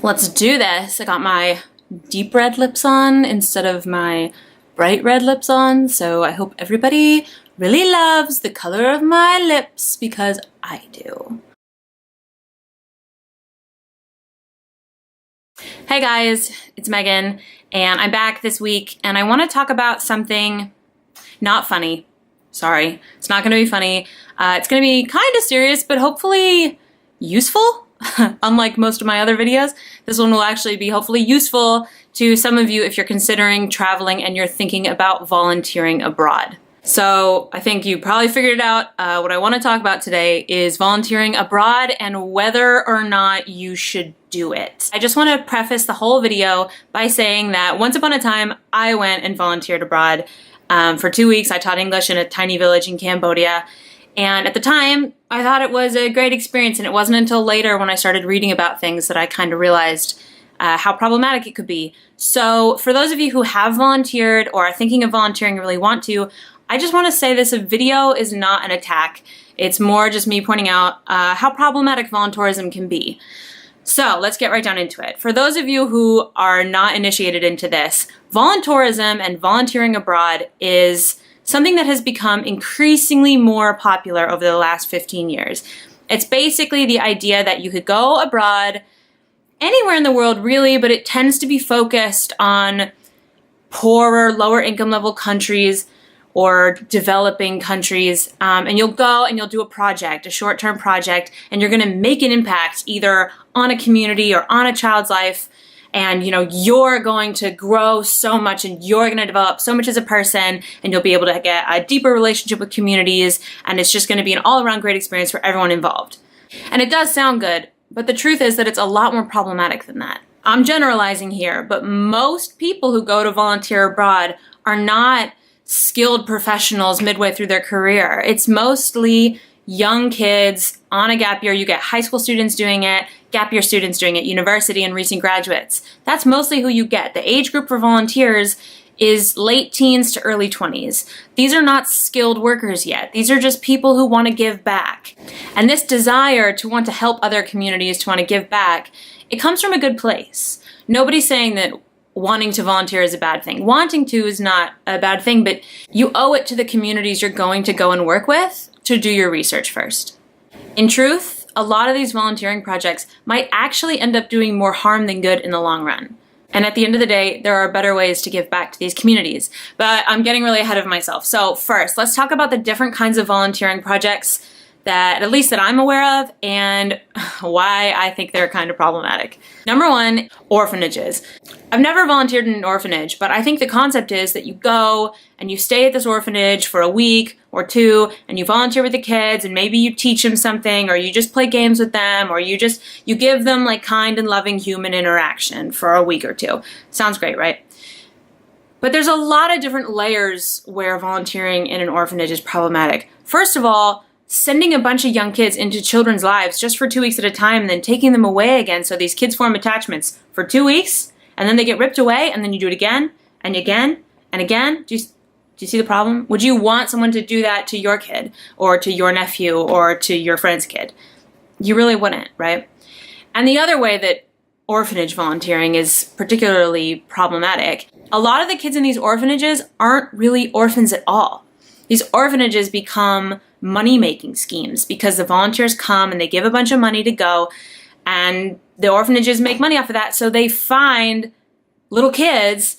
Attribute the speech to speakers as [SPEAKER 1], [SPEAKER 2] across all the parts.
[SPEAKER 1] Let's do this. I got my deep red lips on instead of my bright red lips on, so I hope everybody really loves the color of my lips because I do. Hey guys, it's Megan, and I'm back this week, and I want to talk about something not funny. Sorry, it's not going to be funny. It's going to be kind of serious, but hopefully useful. Unlike most of my other videos, this one will actually be hopefully useful to some of you if you're considering traveling and you're thinking about volunteering abroad. So I think you probably figured it out. What I want to talk about today is volunteering abroad and whether or not you should do it. I just want to preface the whole video by saying that once upon a time, I went and volunteered abroad. For 2 weeks, I taught English in a tiny village in Cambodia. And at the time, I thought it was a great experience, and it wasn't until later when I started reading about things that I kind of realized how problematic it could be. So for those of you who have volunteered or are thinking of volunteering and really want to, I just want to say this video is not an attack. It's more just me pointing out how problematic volunteerism can be. So let's get right down into it. For those of you who are not initiated into this, volunteerism and volunteering abroad is something that has become increasingly more popular over the last 15 years. It's basically the idea that you could go abroad anywhere in the world really, but it tends to be focused on poorer, lower income level countries or developing countries, and you'll go and you'll do a project, a short-term project, and you're gonna make an impact either on a community or on a child's life. And you're going to grow so much and you're going to develop so much as a person, and you'll be able to get a deeper relationship with communities, and it's just going to be an all-around great experience for everyone involved. And it does sound good, but the truth is that it's a lot more problematic than that. I'm generalizing here, but most people who go to volunteer abroad are not skilled professionals midway through their career. It's mostly young kids on a gap year. You get high school students doing it, gap year students doing it, university and recent graduates. That's mostly who you get. The age group for volunteers is late teens to early 20s. These are not skilled workers yet. These are just people who want to give back. And this desire to want to help other communities, to want to give back, it comes from a good place. Nobody's saying that wanting to volunteer is a bad thing. Wanting to is not a bad thing, but you owe it to the communities you're going to go and work with to do your research first. In truth, a lot of these volunteering projects might actually end up doing more harm than good in the long run. And at the end of the day, there are better ways to give back to these communities. But I'm getting really ahead of myself. So first, let's talk about the different kinds of volunteering projects that, at least that I'm aware of, and why I think they're kind of problematic. Number one, orphanages. I've never volunteered in an orphanage, but I think the concept is that you go and you stay at this orphanage for a week or two, and you volunteer with the kids, and maybe you teach them something, or you just play games with them, or you give them like kind and loving human interaction for a week or two. Sounds great, right? But there's a lot of different layers where volunteering in an orphanage is problematic. First of all, sending a bunch of young kids into children's lives just for 2 weeks at a time and then taking them away again so these kids form attachments for 2 weeks and then they get ripped away and then you do it again and again and again. Do you see the problem? Would you want someone to do that to your kid or to your nephew or to your friend's kid? You really wouldn't, right? And the other way that orphanage volunteering is particularly problematic, a lot of the kids in these orphanages aren't really orphans at all. These orphanages become money-making schemes because the volunteers come and they give a bunch of money to go, and the orphanages make money off of that, so they find little kids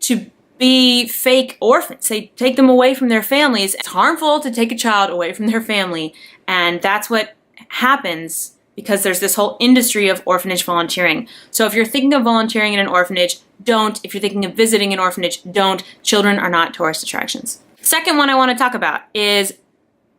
[SPEAKER 1] to be fake orphans. They take them away from their families. It's harmful to take a child away from their family, and that's what happens because there's this whole industry of orphanage volunteering. So if you're thinking of volunteering in an orphanage, don't. If you're thinking of visiting an orphanage, don't. Children are not tourist attractions. Second one I want to talk about is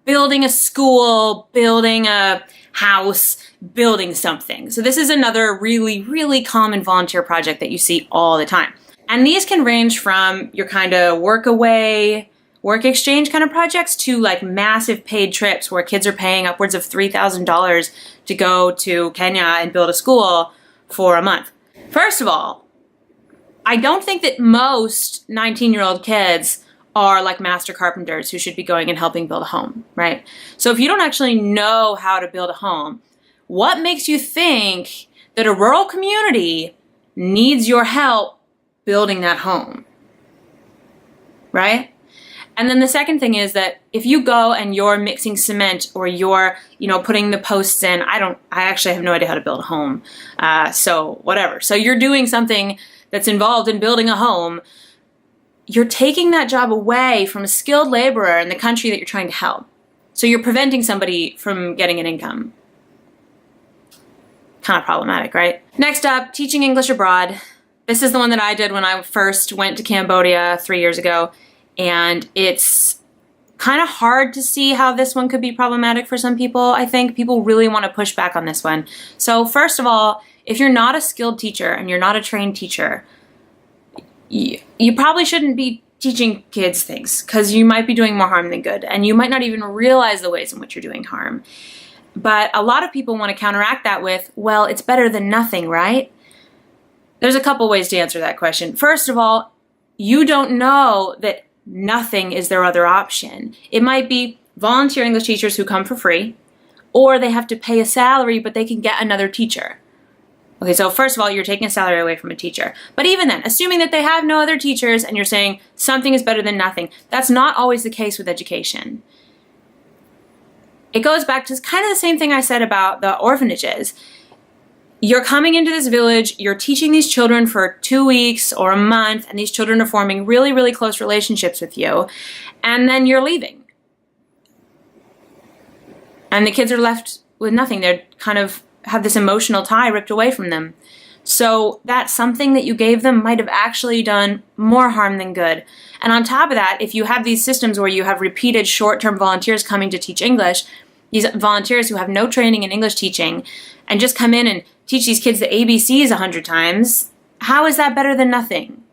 [SPEAKER 1] building a school, building a house, building something. So this is another really, really common volunteer project that you see all the time. And these can range from your kind of work away, work exchange kind of projects to like massive paid trips where kids are paying upwards of $3,000 to go to Kenya and build a school for a month. First of all, I don't think that most 19-year-old kids are like master carpenters who should be going and helping build a home, right? So if you don't actually know how to build a home, what makes you think that a rural community needs your help building that home, right? And then the second thing is that if you go and you're mixing cement or you're, putting the posts in, I actually have no idea how to build a home. So whatever. So you're doing something that's involved in building a home. You're taking that job away from a skilled laborer in the country that you're trying to help. So you're preventing somebody from getting an income. Kind of problematic, right? Next up, teaching English abroad. This is the one that I did when I first went to Cambodia 3 years ago. And it's kind of hard to see how this one could be problematic for some people. I think people really want to push back on this one. So first of all, if you're not a skilled teacher and you're not a trained teacher, you probably shouldn't be teaching kids things because you might be doing more harm than good. And you might not even realize the ways in which you're doing harm. But a lot of people want to counteract that with, well, it's better than nothing, right? There's a couple ways to answer that question. First of all, you don't know that nothing is their other option. It might be volunteer English teachers who come for free, or they have to pay a salary, but they can get another teacher. Okay, so first of all, you're taking a salary away from a teacher. But even then, assuming that they have no other teachers and you're saying something is better than nothing, that's not always the case with education. It goes back to kind of the same thing I said about the orphanages. You're coming into this village, you're teaching these children for 2 weeks or a month, and these children are forming really, really close relationships with you, and then you're leaving. And the kids are left with nothing. They're kind of have this emotional tie ripped away from them. So that something that you gave them might have actually done more harm than good. And on top of that, if you have these systems where you have repeated short-term volunteers coming to teach English, these volunteers who have no training in English teaching, and just come in and teach these kids the ABCs 100 times, how is that better than nothing?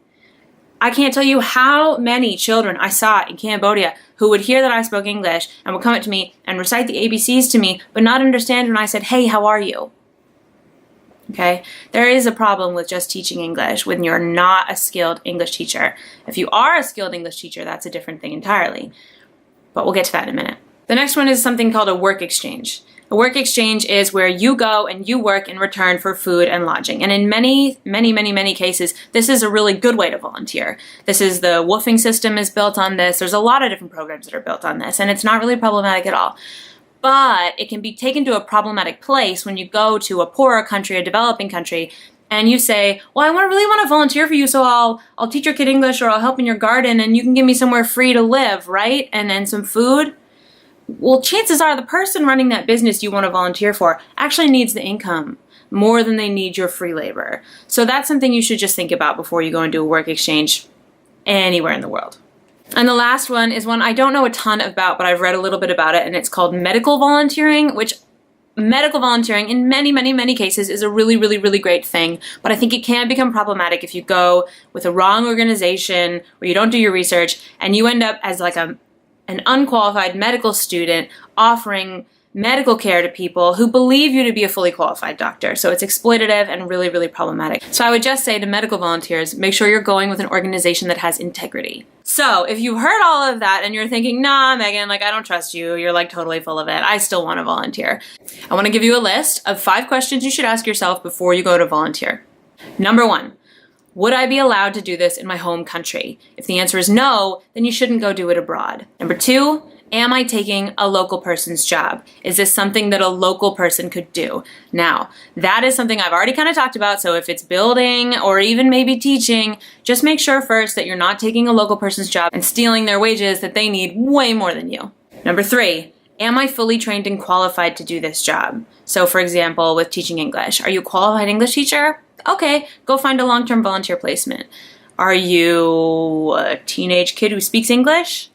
[SPEAKER 1] I can't tell you how many children I saw in Cambodia who would hear that I spoke English and would come up to me and recite the ABCs to me, but not understand when I said, hey, how are you? Okay? There is a problem with just teaching English when you're not a skilled English teacher. If you are a skilled English teacher, that's a different thing entirely. But we'll get to that in a minute. The next one is something called a work exchange. A work exchange is where you go and you work in return for food and lodging. And in many, many, many, many cases, this is a really good way to volunteer. The woofing system is built on this. There's a lot of different programs that are built on this, and it's not really problematic at all. But it can be taken to a problematic place when you go to a poorer country, a developing country, and you say, well, I really want to volunteer for you, so I'll teach your kid English or I'll help in your garden and you can give me somewhere free to live, right? And then some food. Well, chances are the person running that business you want to volunteer for actually needs the income more than they need your free labor. So that's something you should just think about before you go and do a work exchange anywhere in the world. And the last one is one I don't know a ton about, but I've read a little bit about it, and it's called medical volunteering, which medical volunteering in many, many, many cases is a really, really, really great thing. But I think it can become problematic if you go with a wrong organization where you don't do your research and you end up as like an unqualified medical student offering medical care to people who believe you to be a fully qualified doctor. So it's exploitative and really, really problematic. So I would just say to medical volunteers, make sure you're going with an organization that has integrity. So if you heard all of that and you're thinking, nah, Megan, I don't trust you, you're totally full of it, I still want to volunteer. I want to give you a list of 5 questions you should ask yourself before you go to volunteer. Number 1. Would I be allowed to do this in my home country? If the answer is no, then you shouldn't go do it abroad. Number 2, am I taking a local person's job? Is this something that a local person could do? Now, that is something I've already kind of talked about, so if it's building or even maybe teaching, just make sure first that you're not taking a local person's job and stealing their wages that they need way more than you. Number 3, am I fully trained and qualified to do this job? So for example, with teaching English, are you a qualified English teacher? Okay, go find a long-term volunteer placement. Are you a teenage kid who speaks English?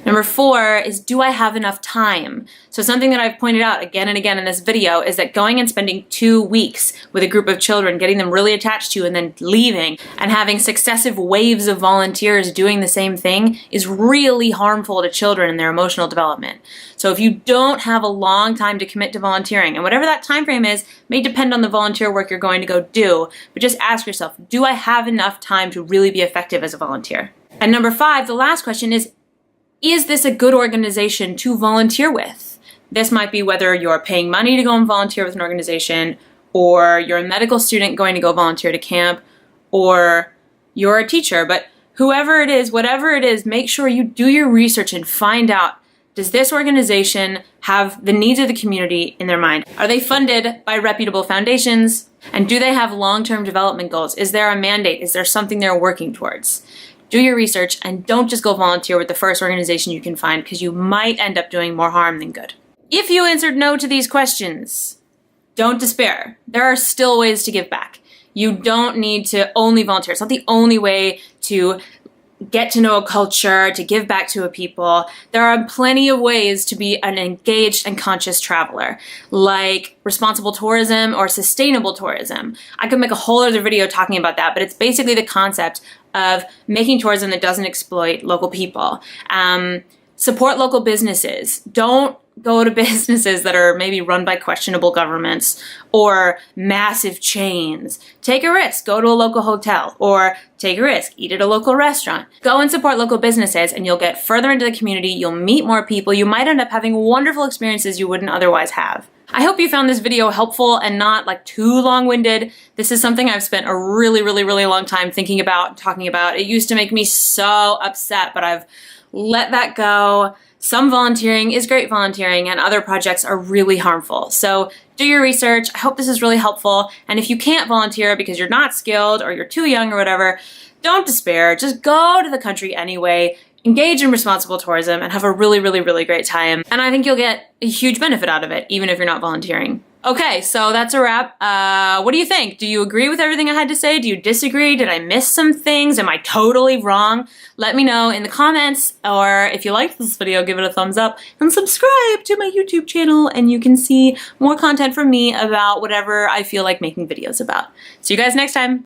[SPEAKER 1] Number 4 is, do I have enough time? So something that I've pointed out again and again in this video is that going and spending 2 weeks with a group of children, getting them really attached to you and then leaving and having successive waves of volunteers doing the same thing is really harmful to children in their emotional development. So if you don't have a long time to commit to volunteering, and whatever that time frame is may depend on the volunteer work you're going to go do, but just ask yourself, do I have enough time to really be effective as a volunteer? And number 5, the last question is this a good organization to volunteer with? This might be whether you're paying money to go and volunteer with an organization, or you're a medical student going to go volunteer to camp, or you're a teacher. But whoever it is, whatever it is, make sure you do your research and find out, does this organization have the needs of the community in their mind? Are they funded by reputable foundations? And do they have long-term development goals? Is there a mandate? Is there something they're working towards? Do your research and don't just go volunteer with the first organization you can find, because you might end up doing more harm than good. If you answered no to these questions, don't despair. There are still ways to give back. You don't need to only volunteer. It's not the only way to get to know a culture, to give back to a people. There are plenty of ways to be an engaged and conscious traveler, like responsible tourism or sustainable tourism. I could make a whole other video talking about that, but it's basically the concept of making tourism that doesn't exploit local people. Support local businesses. Don't go to businesses that are maybe run by questionable governments or massive chains. Take a risk, go to a local hotel, or take a risk, eat at a local restaurant. Go and support local businesses and you'll get further into the community, you'll meet more people, you might end up having wonderful experiences you wouldn't otherwise have. I hope you found this video helpful and not like too long-winded. This is something I've spent a really long time thinking about, talking about. It used to make me so upset, but I've let that go. Some volunteering is great volunteering and other projects are really harmful. So do your research. I hope this is really helpful. And if you can't volunteer because you're not skilled or you're too young or whatever, don't despair. Just go to the country anyway, engage in responsible tourism and have a really great time. And I think you'll get a huge benefit out of it, even if you're not volunteering. Okay, so that's a wrap. What do you think? Do you agree with everything I had to say? Do you disagree? Did I miss some things? Am I totally wrong? Let me know in the comments, or if you liked this video, give it a thumbs up and subscribe to my YouTube channel and you can see more content from me about whatever I feel like making videos about. See you guys next time.